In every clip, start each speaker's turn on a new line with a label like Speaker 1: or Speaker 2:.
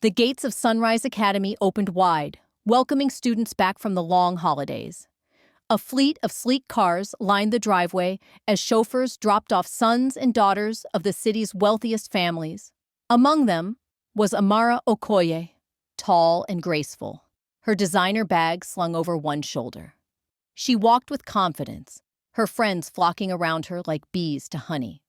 Speaker 1: The gates of Sunrise Academy opened wide, welcoming students back from the long holidays. A fleet of sleek cars lined the driveway as chauffeurs dropped off sons and daughters of the city's wealthiest families. Among them was Amara Okoye, tall and graceful, her designer bag slung over one shoulder. She walked with confidence, her friends flocking around her like bees to honey.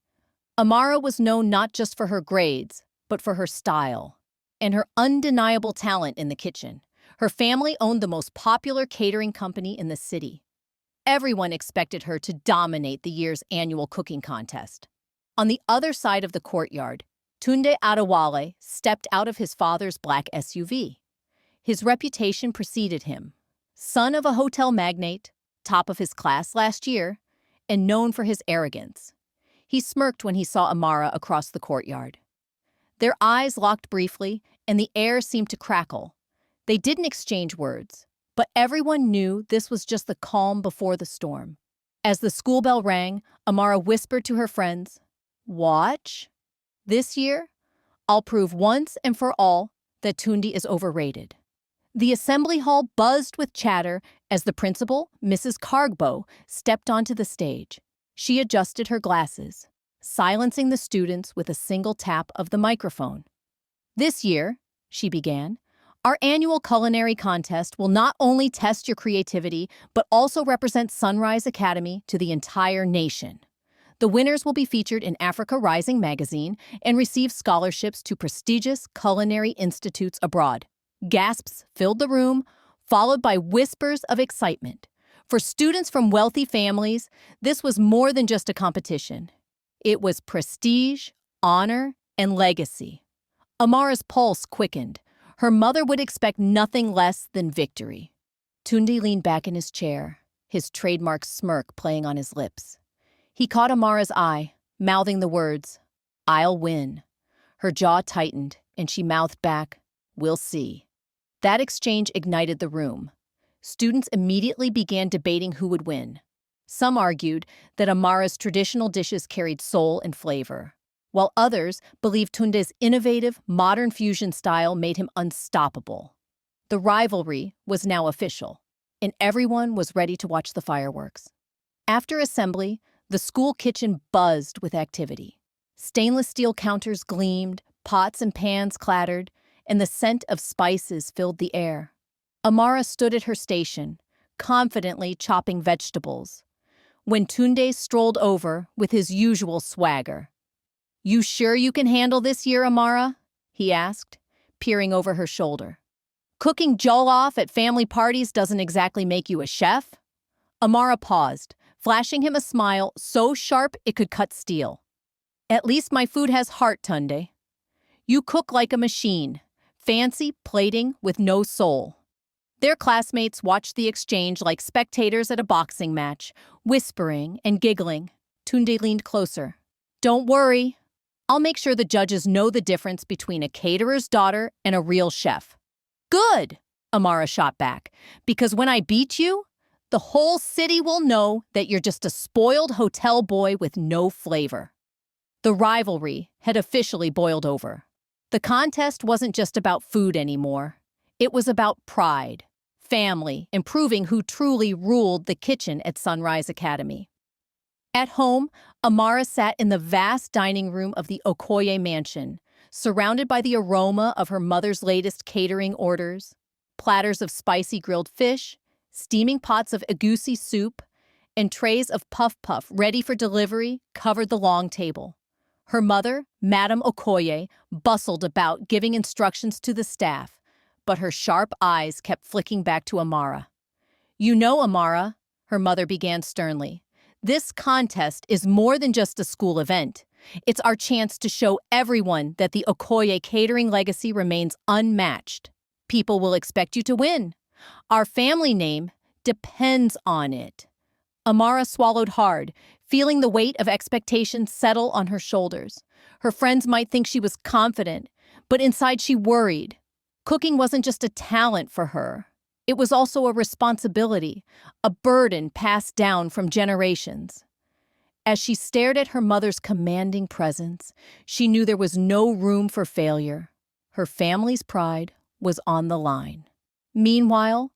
Speaker 1: Amara was known not just for her grades, but for her style and her undeniable talent in the kitchen. Her family owned the most popular catering company in the city. Everyone expected her to dominate the year's annual cooking contest. On the other side of the courtyard, Tunde Adewale stepped out of his father's black SUV. His reputation preceded him. Son of a hotel magnate, top of his class last year, and known for his arrogance. He smirked when he saw Amara across the courtyard. Their eyes locked briefly, and the air seemed to crackle. They didn't exchange words, but everyone knew this was just the calm before the storm. As the school bell rang, Amara whispered to her friends, "Watch. This year, I'll prove once and for all that Tunde is overrated." The assembly hall buzzed with chatter as the principal, Mrs. Cargbo, stepped onto the stage. She adjusted her glasses, silencing the students with a single tap of the microphone. "This year," she began, "our annual culinary contest will not only test your creativity, but also represent Sunrise Academy to the entire nation. The winners will be featured in Africa Rising magazine and receive scholarships to prestigious culinary institutes abroad." Gasps filled the room, followed by whispers of excitement. For students from wealthy families, this was more than just a competition. It was prestige, honor, and legacy. Amara's pulse quickened. Her mother would expect nothing less than victory. Tunde leaned back in his chair, his trademark smirk playing on his lips. He caught Amara's eye, mouthing the words, "I'll win." Her jaw tightened, and she mouthed back, "We'll see." That exchange ignited the room. Students immediately began debating who would win. Some argued that Amara's traditional dishes carried soul and flavor, while others believed Tunde's innovative, modern fusion style made him unstoppable. The rivalry was now official, and everyone was ready to watch the fireworks. After assembly, the school kitchen buzzed with activity. Stainless steel counters gleamed, pots and pans clattered, and the scent of spices filled the air. Amara stood at her station, confidently chopping vegetables, when Tunde strolled over with his usual swagger. "You sure you can handle this year, Amara?" he asked, peering over her shoulder. "Cooking jollof at family parties doesn't exactly make you a chef." Amara paused, flashing him a smile so sharp it could cut steel. "At least my food has heart, Tunde. You cook like a machine, fancy plating with no soul." Their classmates watched the exchange like spectators at a boxing match, whispering and giggling. Tunde leaned closer. "Don't worry. I'll make sure the judges know the difference between a caterer's daughter and a real chef." "Good," Amara shot back, "because when I beat you, the whole city will know that you're just a spoiled hotel boy with no flavor." The rivalry had officially boiled over. The contest wasn't just about food anymore. It was about pride, family, and proving who truly ruled the kitchen at Sunrise Academy. At home, Amara sat in the vast dining room of the Okoye mansion, surrounded by the aroma of her mother's latest catering orders. Platters of spicy grilled fish, steaming pots of egusi soup, and trays of puff-puff ready for delivery covered the long table. Her mother, Madame Okoye, bustled about giving instructions to the staff, but her sharp eyes kept flicking back to Amara. "You know, Amara," her mother began sternly, "this contest is more than just a school event. It's our chance to show everyone that the Okoye catering legacy remains unmatched. People will expect you to win. Our family name depends on it." Amara swallowed hard, feeling the weight of expectations settle on her shoulders. Her friends might think she was confident, but inside she worried. Cooking wasn't just a talent for her. It was also a responsibility, a burden passed down from generations. As she stared at her mother's commanding presence, she knew there was no room for failure. Her family's pride was on the line. Meanwhile,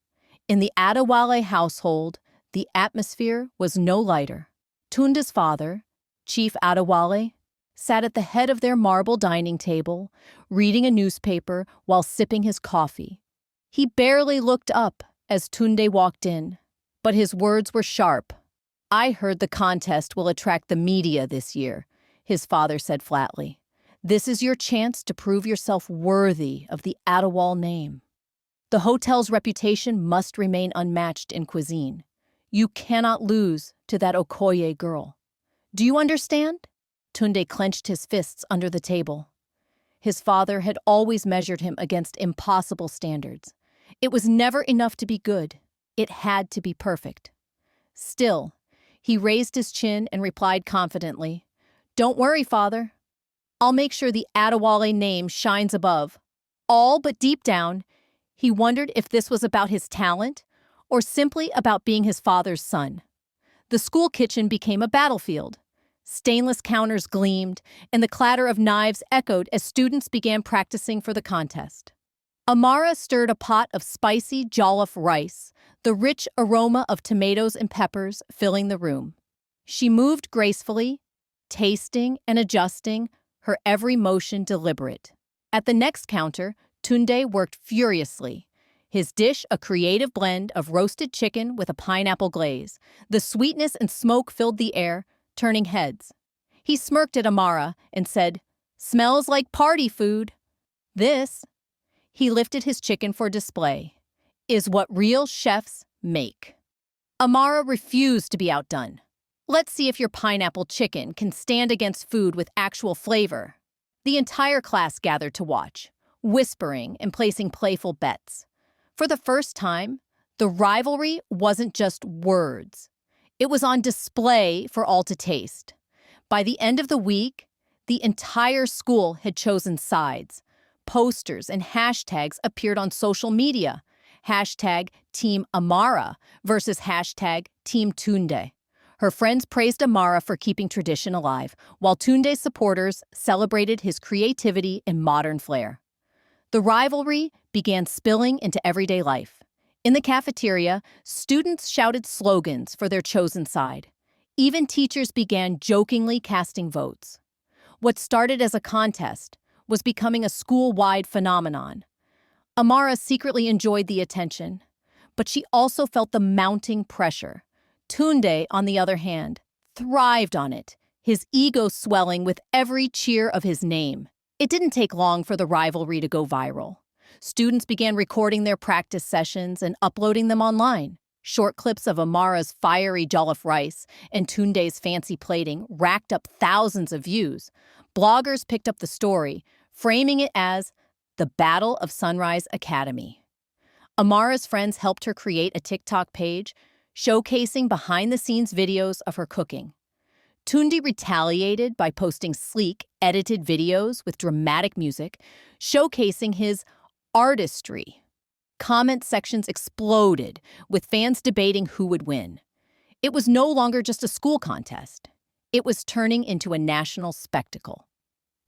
Speaker 1: in the Adewale household, the atmosphere was no lighter. Tunde's father, Chief Adewale, sat at the head of their marble dining table, reading a newspaper while sipping his coffee. He barely looked up as Tunde walked in, but his words were sharp. "I heard the contest will attract the media this year," his father said flatly. "This is your chance to prove yourself worthy of the Adewale name. The hotel's reputation must remain unmatched in cuisine. You cannot lose to that Okoye girl. Do you understand?" Tunde clenched his fists under the table. His father had always measured him against impossible standards. It was never enough to be good. It had to be perfect. Still, he raised his chin and replied confidently, "Don't worry, father. I'll make sure the Adewale name shines above." All but deep down, he wondered if this was about his talent or simply about being his father's son. The school kitchen became a battlefield. Stainless counters gleamed, and the clatter of knives echoed as students began practicing for the contest. Amara stirred a pot of spicy jollof rice, the rich aroma of tomatoes and peppers filling the room. She moved gracefully, tasting and adjusting, her every motion deliberate. At the next counter, Tunde worked furiously. His dish a creative blend of roasted chicken with a pineapple glaze. The sweetness and smoke filled the air, turning heads. He smirked at Amara and said, "Smells like party food. This," he lifted his chicken for display, "is what real chefs make." Amara refused to be outdone. "Let's see if your pineapple chicken can stand against food with actual flavor." The entire class gathered to watch, whispering and placing playful bets. For the first time, the rivalry wasn't just words. It was on display for all to taste. By the end of the week, the entire school had chosen sides. Posters and hashtags appeared on social media. Hashtag Team Amara versus hashtag Team Tunde. Her friends praised Amara for keeping tradition alive, while Tunde's supporters celebrated his creativity and modern flair. The rivalry began spilling into everyday life. In the cafeteria, students shouted slogans for their chosen side. Even teachers began jokingly casting votes. What started as a contest was becoming a school-wide phenomenon. Amara secretly enjoyed the attention, but she also felt the mounting pressure. Tunde, on the other hand, thrived on it, his ego swelling with every cheer of his name. It didn't take long for the rivalry to go viral. Students began recording their practice sessions and uploading them online. Short clips of Amara's fiery jollof rice and Tunde's fancy plating racked up thousands of views. Bloggers picked up the story, framing it as the Battle of Sunrise Academy. Amara's friends helped her create a TikTok page, showcasing behind-the-scenes videos of her cooking. Tunde retaliated by posting sleek, edited videos with dramatic music, showcasing his artistry. Comment sections exploded, with fans debating who would win. It was no longer just a school contest. It was turning into a national spectacle.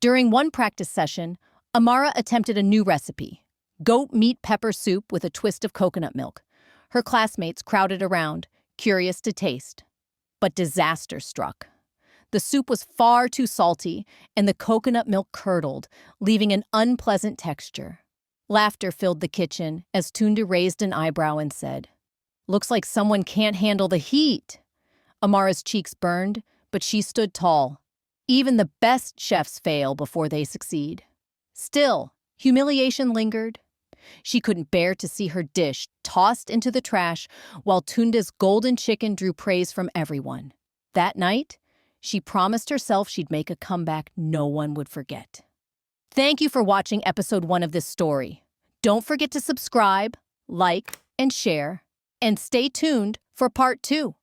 Speaker 1: During one practice session, Amara attempted a new recipe, goat meat pepper soup with a twist of coconut milk. Her classmates crowded around, curious to taste. But disaster struck. The soup was far too salty, and the coconut milk curdled, leaving an unpleasant texture. Laughter filled the kitchen as Tunde raised an eyebrow and said, "Looks like someone can't handle the heat." Amara's cheeks burned, but she stood tall. Even the best chefs fail before they succeed. Still, humiliation lingered. She couldn't bear to see her dish tossed into the trash while Tunde's golden chicken drew praise from everyone. That night, she promised herself she'd make a comeback no one would forget. Thank you for watching episode 1 of this story. Don't forget to subscribe, like, and share, and stay tuned for part 2.